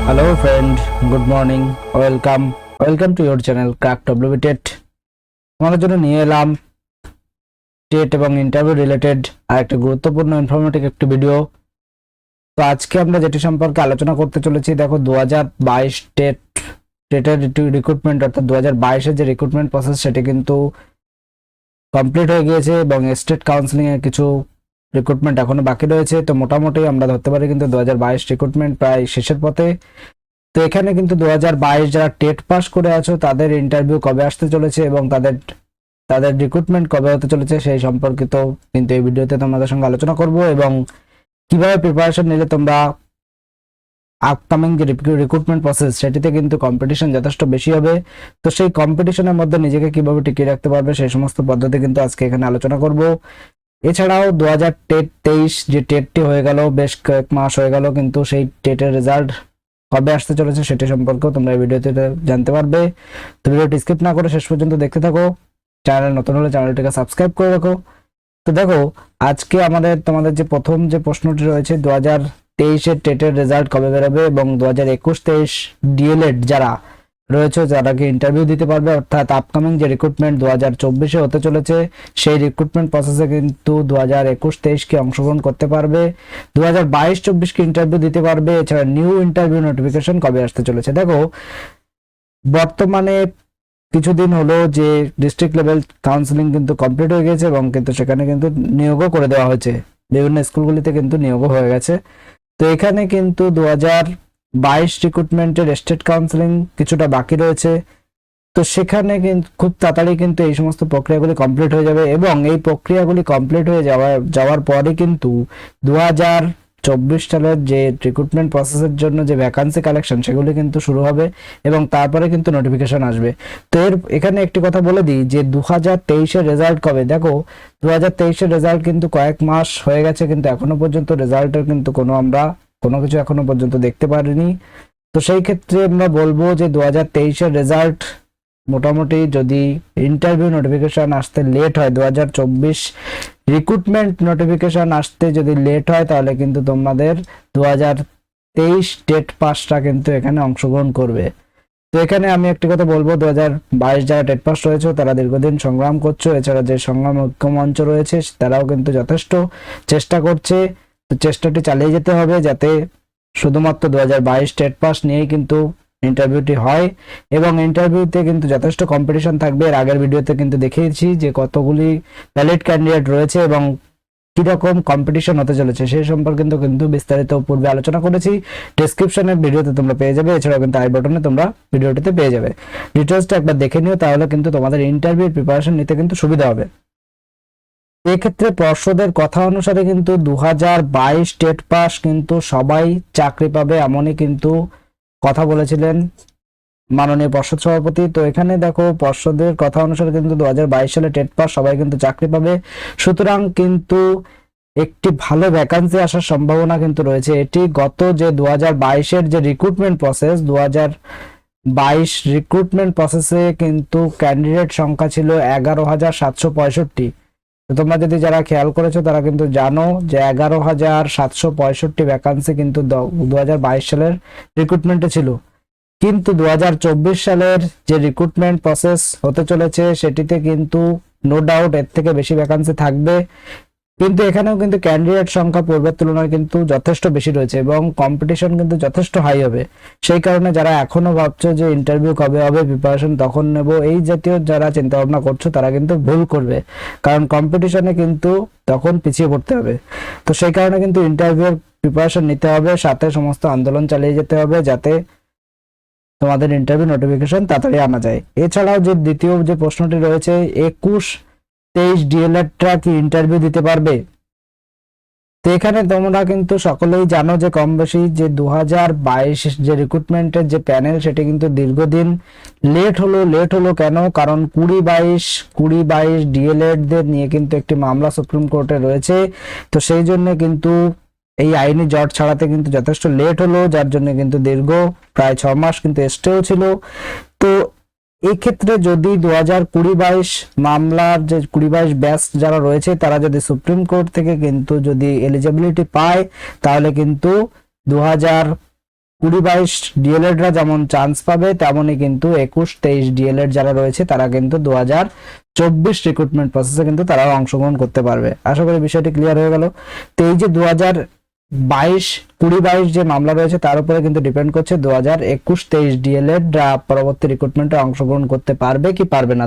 Hello friend, good morning, welcome to your channel Crack WB TET। তোমাদের জন্য নিয়ে এলাম টেট এবং ইন্টারভিউ রিলেটেড আর একটা গুরুত্বপূর্ণ ইনফরমেটিভ একটি ভিডিও। তো আজকে আমরা যেটি সম্পর্কে আলোচনা করতে চলেছি, দেখো 2022 টেটের রিক্রুটমেন্ট অর্থাৎ 2022 এর যে রিক্রুটমেন্ট প্রসেস সেটি কিন্তু কমপ্লিট হয়ে গিয়েছে এবং স্টেট কাউন্সিলিং এর কিছু রিক্রুটমেন্ট এখনো বাকি রয়েছে। তো মোটামুটি আমরা ধরতে পারি কিন্তু 2022 রিক্রুটমেন্ট প্রায় শেষের পথে। তো এখানে কিন্তু 2022 যারা টেট পাস করে আছো তাদের ইন্টারভিউ কবে আসতে চলেছে এবং তাদের রিক্রুটমেন্ট কবে হতে চলেছে সেই সম্পর্কিত কিন্তু এই ভিডিওতে তোমাদের সঙ্গে আলোচনা করব এবং কিভাবে প্রিপারেশন নিলে তোমরা আপকামিং যে রিক্রুটমেন্ট প্রসেস সেটিতে কিন্তু কম্পিটিশন যথেষ্ট বেশি হবে। তো সেই কম্পিটিশনের মধ্যে নিজেকে কিভাবে টিকিয়ে রাখতে পারবে সেই সমস্ত পদ্ধতি কিন্তু আজকে এখানে আলোচনা করব। এছাড়াও 2023 যে টেটটি হয়ে গেল, বেশ কয়েক মাস হয়ে গেল, কিন্তু সেই টেটের রেজাল্ট কবে আসতে চলেছে সেটি সম্পর্কেও তোমরা এই ভিডিওতে জানতে পারবে। তো ভিডিওটি স্কিপ না করে শেষ পর্যন্ত দেখতে থাকো। চ্যানেল নতুন হলে চ্যানেলটিকে সাবস্ক্রাইব করে রাখো। তো দেখো আজকে তোমাদের যে প্রথম যে প্রশ্নটি রয়েছে 2023 এর টেটের রেজাল্ট কবে বেরোবে এবং 2021-23 ডিএলএড যারা রয়েছে যারা কি ইন্টারভিউ দিতে পারবে, অর্থাৎ আপকামিং যে রিক্রুটমেন্ট 2024-এ হতে চলেছে সেই রিক্রুটমেন্ট প্রসেসে কিন্তু 2021-23 কে অংশগ্রহণ করতে পারবে, 2022-24 কে ইন্টারভিউ দিতে পারবে। এছাড়া নিউ ইন্টারভিউ নোটিফিকেশন কবে আসতে চলেছে, দেখো বর্তমানে কিছুদিন হলো যে ডিস্ট্রিক্ট লেভেল কাউন্সিলিং কিন্তু কমপ্লিট হয়ে গেছে এবং কিন্তু সেখানে কিন্তু নিয়োগও করে দেওয়া হয়েছে, বিভিন্ন স্কুলগুলিতে কিন্তু নিয়োগও হয়ে গেছে। তো এখানে কিন্তু 2022 রিক্রুটমেন্টের স্টেট কাউন্সিলিং কিছুটা বাকি রয়েছে। তো সেখানে কিন্তু খুব তাড়াতাড়ি কিন্তু এই সমস্ত প্রক্রিয়াগুলি কমপ্লিট হয়ে যাবে এবং এই প্রক্রিয়াগুলি কমপ্লিট হয়ে যাওয়ার পরে কিন্তু 2024 সালের যে রিক্রুটমেন্ট প্রসেসের জন্য যে ভ্যাকান্সি কালেকশন সেগুলি কিন্তু শুরু হবে এবং তারপরে কিন্তু নোটিফিকেশন আসবে। তো এখানে একটি কথা বলে দিই যে 2023 এর রেজাল্ট কবে, দেখো 2023 এর রেজাল্ট কিন্তু কয়েক মাস হয়ে গেছে কিন্তু এখনো পর্যন্ত রেজাল্টের কিন্তু কোনো কিছু এখনো পর্যন্ত দেখতে পারিনি। তো সেই ক্ষেত্রে আমরা বলবো যে 2023 এর রেজাল্ট মোটামুটি যদি ইন্টারভিউ নোটিফিকেশন আসতে লেট হয়, 2024 রিক্রুটমেন্ট নোটিফিকেশন আসতে যদি লেট হয় তাহলে কিন্তু তোমাদের 2023 টেট পাসটা কিন্তু এখানে অংশগ্রহণ করবে। তো এখানে আমি একটি কথা বলবো, 2022 যারা টেট পাস রয়েছে তারা দীর্ঘদিন সংগ্রাম করছো, এছাড়া যে সংগ্রাম ঐক্য মঞ্চ রয়েছে তারাও কিন্তু যথেষ্ট চেষ্টা করছে। তো চেষ্টাটি চালিয়ে যেতে হবে যাতে শুধুমাত্র 2022 টেট পাস নিয়েই কিন্তু ইন্টারভিউটি হয় এবং ইন্টারভিউতে কিন্তু যথেষ্ট কম্পিটিশন থাকবে। এর আগের ভিডিওতে কিন্তু দেখিয়েছি যে কতগুলি ভ্যালিড ক্যান্ডিডেট রয়েছে এবং কিরকম কম্পিটিশন হতে চলেছে সেই সম্পর্কে কিন্তু বিস্তারিত পূর্বে আলোচনা করেছি, ডেসক্রিপশনে ভিডিওতে তোমরা পেয়ে যাবে, এছাড়াও কিন্তু আই বাটনে তোমরা ভিডিওটিতে পেয়ে যাবে। ডিটেলসটা একবার দেখে নিও, তাহলে কিন্তু তোমাদের ইন্টারভিউ প্রিপারেশন নিতে কিন্তু সুবিধা হবে। এক্ষেত্রে পর্ষদের কথা অনুসারে কিন্তু 2022 টেট পাস কিন্তু সবাই চাকরি পাবে এমনই কিন্তু কথা বলেছিলেন মাননীয় পর্ষদ সভাপতি। তো এখানে দেখো পর্ষদের কথা অনুসারে কিন্তু 2022 সালে টেট পাস সবাই কিন্তু চাকরি পাবে, সুতরাং কিন্তু একটি ভালো ভ্যাকান্সি আসার সম্ভাবনা কিন্তু রয়েছে। এটি গত যে 2022 এর যে রিক্রুটমেন্ট প্রসেস, 2022 রিক্রুটমেন্ট প্রসেসে কিন্তু ক্যান্ডিডেট সংখ্যা ছিল 11,765। তো তোমরা যদি যারা খেয়াল করেছো তারা কিন্তু জানো যে 11,765 ভ্যাকান্সি কিন্তু 2022 সালের রিক্রুটমেন্টে ছিল, কিন্তু 2024 সালের যে রিক্রুটমেন্ট প্রসেস হতে চলেছে সেটিতে কিন্তু নো ডাউট এর থেকে বেশি ভ্যাকান্সি থাকবে, কিন্তু এখানেও কিন্তু ক্যান্ডিডেট সংখ্যা পূর্বের তুলনায় কিন্তু যথেষ্ট বেশি রয়েছে এবং কম্পিটিশন কিন্তু যথেষ্ট হাই হবে। সেই কারণে যারা এখনো ভাবছো যে ইন্টারভিউ কবে হবে, প্রিপারেশন তখন নেব, এই জাতীয় যারা চিন্তা ভাবনা করছো তারা কিন্তু ভুল করবে, কারণ কম্পিটিশনে কিন্তু তখন পিছিয়ে পড়তে হবে। তো সেই কারণে কিন্তু ইন্টারভিউর প্রিপারেশন নিতে হবে, সাথে সমস্ত আন্দোলন চালিয়ে যেতে হবে যাতে তোমাদের ইন্টারভিউ নোটিফিকেশন তাড়াতাড়ি আনা যায়। এছাড়াও যে দ্বিতীয় যে প্রশ্নটি রয়েছে 21-23 ডিএলএডরা কি ইন্টারভিউ দিতে পারবে, তো এখানে তোমরা কিন্তু সকলেই জানো যে কম বেশি যে 2022 যে রিক্রুটমেন্টের যে প্যানেল সেটি কিন্তু দীর্ঘদিন লেট হলো কেন, কারণ 20-22 ডিএলএডদের নিয়ে কিন্তু একটি মামলা সুপ্রিম কোর্টে রয়েছে। তো সেই জন্য কিন্তু এই আইনি জট ছাড়াতে কিন্তু যথেষ্ট লেট হলো, যার জন্য কিন্তু দীর্ঘ প্রায় 6 মাস কিন্তু স্টেও ছিল। তো এই ক্ষেত্রে যদি 2020-22 মামলার যে 2022 ব্যাচ যারা রয়েছে তারা যদি সুপ্রিম কোর্ট থেকে কিন্তু যদি এলিজিবিলিটি পায় তাহলে কিন্তু 20-22 ডিএলএডরা যেমন চান্স পাবে, তেমনই কিন্তু 21-23 ডিএলএড যারা রয়েছে তারা কিন্তু 2024 রিক্রুটমেন্ট প্রসেসে কিন্তু তারাও অংশগ্রহণ করতে পারবে। আশা করি বিষয়টি ক্লিয়ার হয়ে গেল। তো এই যে 2022 যে মামলা রয়েছে তার উপরে কিন্তু ডিপেন্ড করছে 2021-23 ডিএলএড পরবর্তী রিক্রুটমেন্টে অংশগ্রহণ করতে পারবে কি পারবে না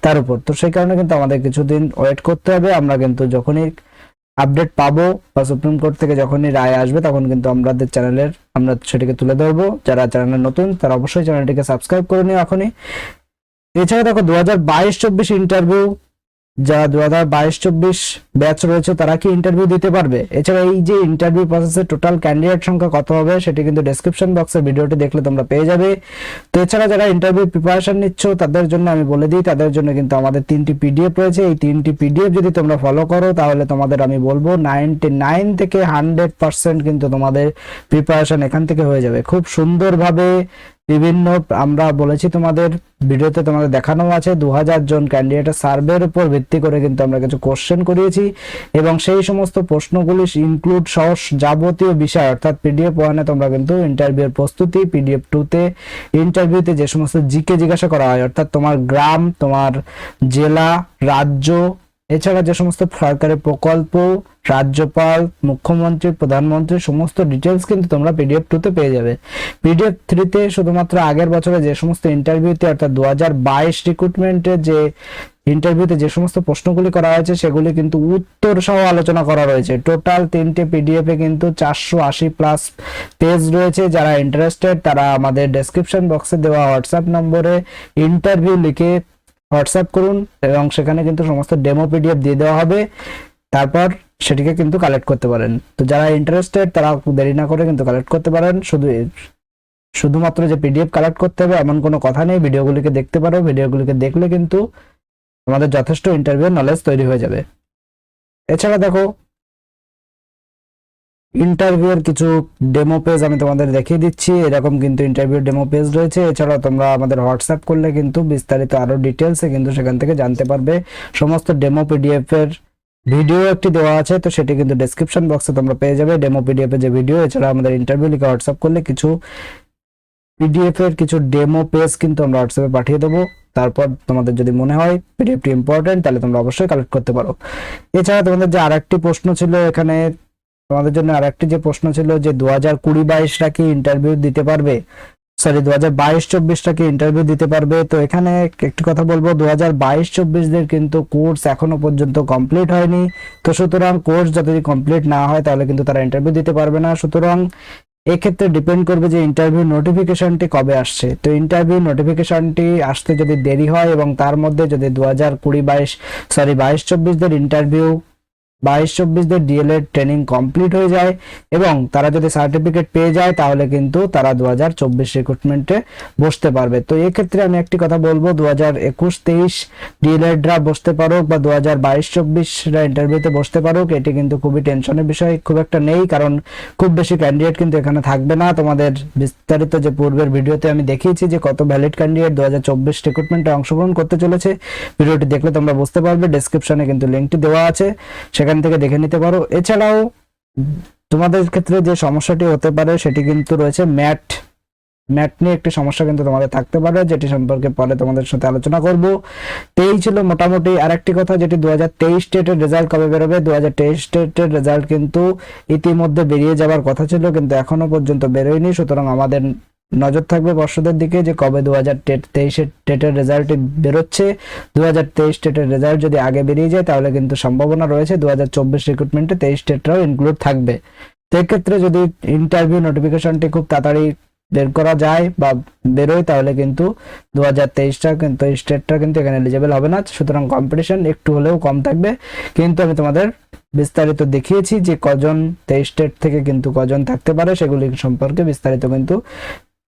তার উপর। তো সেই কারণে কিন্তু আমাদের কিছুদিন ওয়েট করতে হবে। আমরা কিন্তু যখনই আপডেট পাবো বা সুপ্রিম কোর্ট থেকে যখনই রায় আসবে তখন কিন্তু আমাদের আমরা সেটিকে তুলে ধরবো। যারা চ্যানেলে নতুন তারা অবশ্যই চ্যানেলটিকে সাবস্ক্রাইব করে নিও এখনই। এছাড়া দেখো 2022-24 ইন্টারভিউ, যারা 2022-24 ব্যাচ রয়েছে তারা কি ইন্টারভিউ দিতে পারবে। এছাড়া এই যে ইন্টারভিউ প্রসেসে টোটাল ক্যান্ডিডেট সংখ্যা কত হবে সেটি কিন্তু ডেসক্রিপশন বক্সে ভিডিওটি দেখলে তোমরা পেয়ে যাবে। তো এছাড়া যারা ইন্টারভিউ প্রিপারেশন নিচ্ছ তাদের জন্য আমি বলে দিই, তাদের জন্য কিন্তু আমাদের 3টি পিডিএফ রয়েছে। এই 3টি পিডিএফ যদি তোমরা ফলো করো তাহলে তোমাদের আমি বলবো 99 থেকে 100% কিন্তু তোমাদের প্রিপারেশন এখান থেকে হয়ে যাবে খুব সুন্দরভাবে। বিভিন্ন আমরা বলেছি তোমাদের ভিডিওতে তোমাদের দেখানো আছে 2000 জন ক্যান্ডিডেটের সার্ভের উপর ভিত্তি করে কিন্তু আমরা কিছু কোশ্চেন করিয়েছি এবং সেই সমস্ত প্রশ্নগুলি ইনক্লুড সহ যাবতীয় বিষয় অর্থাৎ পিডিএফ 1-এ তোমরা কিন্তু ইন্টারভিউর প্রস্তুতি, পিডিএফ 2-তে ইন্টারভিউতে যে সমস্ত জিকে জিজ্ঞাসা করা হয় অর্থাৎ তোমার গ্রাম, তোমার জেলা, রাজ্য, এছাড়া যে সমস্ত সরকারি প্রকল্প, রাজ্যপাল, মুখ্যমন্ত্রী, প্রধানমন্ত্রী সমস্ত ডিটেলস কিন্তু তোমরা পিডিএফ 2-তে পেয়ে যাবে। পিডিএফ 3-তে শুধুমাত্র আগের বছরে যে সমস্ত ইন্টারভিউতে অর্থাৎ 2022 রিক্রুটমেন্টে যে ইন্টারভিউতে যে সমস্ত প্রশ্নগুলি করা হয়েছে সেগুলি কিন্তু উত্তর সহ আলোচনা করা রয়েছে। টোটাল 3টে পিডিএফ এ কিন্তু 480+ পেজ রয়েছে। যারা ইন্টারেস্টেড তারা আমাদের ডেসক্রিপশন বক্সে দেওয়া হোয়াটসঅ্যাপ নম্বরে ইন্টারভিউ লিখে হোয়াটসঅ্যাপ করুন এবং সেখানে কিন্তু সমস্ত ডেমো পিডিএফ দিয়ে দেওয়া হবে, তারপর সেটিকে কিন্তু কালেক্ট করতে পারেন। তো যারা ইন্টারেস্টেড তারা দেরি না করে কিন্তু কালেক্ট করতে পারেন। শুধুমাত্র যে পিডিএফ কালেক্ট করতে হবে এমন কোনো কথা নেই, ভিডিওগুলিকে দেখতে পারো। ভিডিওগুলিকে দেখলে কিন্তু আমাদের যথেষ্ট ইন্টারভিউ নলেজ তৈরি হয়ে যাবে। এছাড়া দেখো ইন্টারভিউর কিছু ডেমো পেজ আমি তোমাদের দেখিয়ে দিচ্ছি। এরকম কিন্তু ইন্টারভিউ ডেমো পেজ রয়েছে। এছাড়াও তোমরা আমাদের হোয়াটসঅ্যাপ করলে কিন্তু বিস্তারিত আরো ডিটেলসে কিন্তু সেখান থেকে জানতে পারবে। সমস্ত ডেমো পিডিএফ এর ভিডিও একটি দেওয়া আছে, তো সেটি কিন্তু ডেসক্রিপশন বক্সে তোমরা পেয়ে যাবে ডেমো পিডিএফ এর যে ভিডিও। এছাড়া আমাদের ইন্টারভিউ লিখে হোয়াটসঅ্যাপ করলে কিছু পিডিএফ এর কিছু ডেমো পেজ কিন্তু আমরা হোয়াটসঅ্যাপে পাঠিয়ে দেবো। তারপর তোমাদের যদি মনে হয় পিডিএফটি ইম্পর্টেন্ট তাহলে তোমরা অবশ্যই কালেক্ট করতে পারো। এছাড়া তোমাদের যে আরেকটি প্রশ্ন ছিল এখানে, তোমাদের জন্য আরেকটি যে প্রশ্ন ছিল যে 2020-22রা কি ইন্টারভিউ দিতে পারবে, 2022-24টা কি ইন্টারভিউ দিতে পারবে। তো এখানে একটি কথা বলবো, 2022-24দের কিন্তু কোর্স এখনো পর্যন্ত কমপ্লিট হয়নি। তো সুতরাং কোর্স যদি কমপ্লিট না হয় তাহলে কিন্তু তারা ইন্টারভিউ দিতে পারবে না। সুতরাং এক্ষেত্রে ডিপেন্ড করবে যে ইন্টারভিউ নোটিফিকেশনটি কবে আসছে। তো ইন্টারভিউ নোটিফিকেশনটি আসতে যদি দেরি হয় এবং তার মধ্যে যদি 22-24দের ইন্টারভিউ 22-24দের ডিএলএড ট্রেনিং কমপ্লিট হয়ে যায় এবং তারা যদি সার্টিফিকেট পেয়ে যায় তাহলে কিন্তু তারা 2024 রিক্রুটমেন্টে বসতে পারবে। তো এই ক্ষেত্রে আমি একটি কথা বলবো, 2021-23 ডিএলএডরা বসতে পারুক বা 2022-24রা ইন্টারভিউতে বসতে পারুক, এটি কিন্তু খুবই টেনশনের বিষয় খুব একটা নেই, কারণ খুব বেশি ক্যান্ডিডেট কিন্তু এখানে থাকবে না। তোমাদের বিস্তারিত যে পূর্বের ভিডিওতে আমি দেখিয়েছি যে কত ভ্যালিড ক্যান্ডিডেট 2024 রিক্রুটমেন্টে অংশগ্রহণ করতে চলেছে, ভিডিওটি দেখলে তোমরা বুঝতে পারবে। ডেসক্রিপশনে কিন্তু লিঙ্কটি দেওয়া আছে, সেখান থেকে দেখে নিতে পারো। এছাড়াও তোমাদের ক্ষেত্রে যে সমস্যাটি হতে পারে সেটি কিন্তু রয়েছে ম্যাট নিয়ে একটি সমস্যা কিন্তু তোমাদের থাকতে পারে, যেটি সম্পর্কে পরে তোমাদের সাথে আলোচনা করব। এই ছিল মোটামুটি। আরেকটি কথা, যেটি 2023 টেটের রেজাল্ট কবে বেরোবে, 2023 টেটের রেজাল্ট কিন্তু ইতিমধ্যে বেরিয়ে যাওয়ার কথা ছিল কিন্তু এখনো পর্যন্ত বেরোয়নি। সুতরাং আমাদের নজর থাকবে পর্ষদের দিকে যে কবে 2023 টেটের রেজাল্ট বেরোচ্ছে। 2023 টেটের রেজাল্ট যদি আগে বেরিয়ে যায় তাহলে কিন্তু সম্ভাবনা রয়েছে 2024 রিক্রুটমেন্টে 23 টেটরাও ইনক্লুড থাকবে। সেক্ষেত্রে যদি ইন্টারভিউ নোটিফিকেশনটি খুব তাড়াতাড়ি বের করা যায় বা বেরোয় তাহলে কিন্তু 2023টা কিন্তু স্টেটটা কিন্তু এখানে এলিজিবল হবে না। সুতরাং কম্পিটিশন একটু হলেও কম থাকবে, কিন্তু আমি তোমাদের বিস্তারিত দেখিয়েছি যে কজন 23 স্টেট থেকে কিন্তু কজন থাকতে পারে সেগুলি সম্পর্কে বিস্তারিত কিন্তু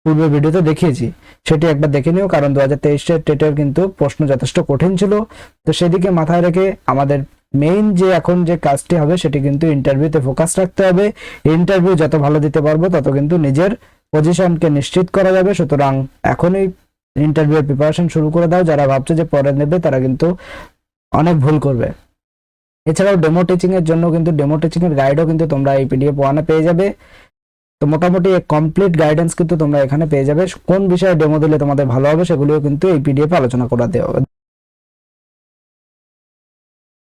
পূর্বের ভিডিওতে দেখিয়েছি, সেটি একবার দেখে নিও। কারণ 2023 টেটের কিন্তু প্রশ্ন যথেষ্ট কঠিন ছিল। তো সেদিকে মাথায় রেখে আমাদের মেইন যে এখন যে কাজটি হবে সেটি কিন্তু ইন্টারভিউতে ফোকাস রাখতে হবে। ইন্টারভিউ যত ভালো দিতে পারবো তত কিন্তু নিজের পজিশনকে নিশ্চিত করা যাবে। সুতরাং এখনই ইন্টারভিউর প্রিপারেশন শুরু করে দাও। যারা ভাবছে যে পরে নেবে তারা কিন্তু অনেক ভুল করবে। এছাড়াও ডেমো টিচিং এর জন্য কিন্তু ডেমো টিচিং এর গাইডও কিন্তু তোমরা এই পিডিএফ 1-এ পেয়ে যাবে। তো মোটামুটি এক কমপ্লিট গাইডেন্স কিন্তু তোমরা এখানে পেয়ে যাবে। কোন বিষয়ে ডেমো দিলে তোমাদের ভালো হবে সেগুলিও কিন্তু এই পিডিএফ আলোচনা করা দেওয়া হবে।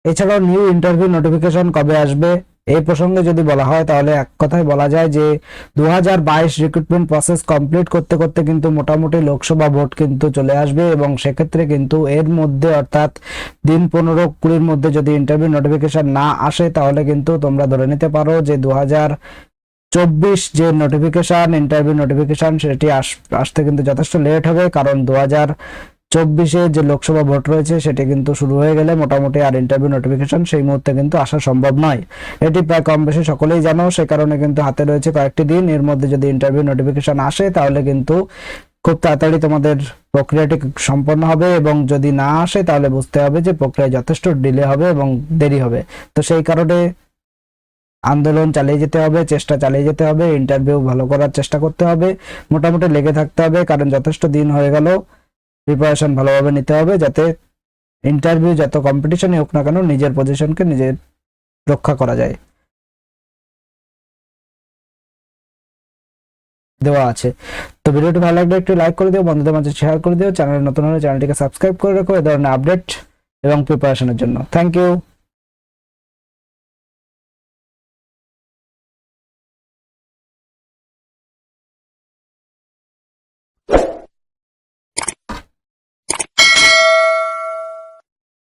এছাড়াও নিউ ইন্টারভিউ নোটিফিকেশন কবে আসবে এই প্রসঙ্গে যদি বলা হয় তাহলে এক কথায় বলা যায় যে 2022 রিক্রুটমেন্ট প্রসেস কমপ্লিট করতে করতে কিন্তু মোটামুটি লোকসভা ভোট কিন্তু চলে আসবে, এবং সেক্ষেত্রে কিন্তু এর মধ্যে অর্থাৎ দিন 15-20 মধ্যে যদি ইন্টারভিউ নোটিফিকেশন না আসে তাহলে কিন্তু তোমরা ধরে নিতে পারো যে 2024 যে নোটিফিকেশন ইন্টারভিউ নোটিফিকেশন সেটি আসতে কিন্তু যথেষ্ট লেট হবে, কারণ 2024 যে লোকসভা ভোট রয়েছে সেটি কিন্তু শুরু হয়ে গেলে মোটামুটি আর ইন্টারভিউ নোটিফিকেশন সেই মুহূর্তে কিন্তু আসা সম্ভব নয়। এটি প্রায় কম বেশি সকলেই জানো, সে কারণে কিন্তু হাতে রয়েছে কয়েকটি দিন। এর মধ্যে যদি ইন্টারভিউ নোটিফিকেশন আসে তাহলে কিন্তু খুব তাড়াতাড়ি তোমাদের প্রক্রিয়াটি সম্পন্ন হবে, এবং যদি না আসে তাহলে বুঝতে হবে যে প্রক্রিয়া যথেষ্ট ডিলে হবে এবং দেরি হবে। তো সেই কারণে আন্দোলন চালিয়ে যেতে হবে, চেষ্টা চালিয়ে যেতে হবে, ইন্টারভিউ ভালো করার চেষ্টা করতে হবে, মোটামুটি লেগে থাকতে হবে, কারণ যথেষ্ট দিন হয়ে গেল। প্রিপারেশন ভালোভাবে নিতে হবে যাতে ইন্টারভিউ যত কম্পিটিশনই হোক না কেন নিজের পজিশনকে নিজে রক্ষা করা যায়। দেওয়া আছে। তো ভিডিওটি ভালো লাগলে একটু লাইক করে দিও, বন্ধুদের মাঝে শেয়ার করে দিও, চ্যানেলে নতুন হলে চ্যানেলটিকে সাবস্ক্রাইব করে রাখো এই ধরনের আপডেট এবং প্রিপারেশনের জন্য। Thank you.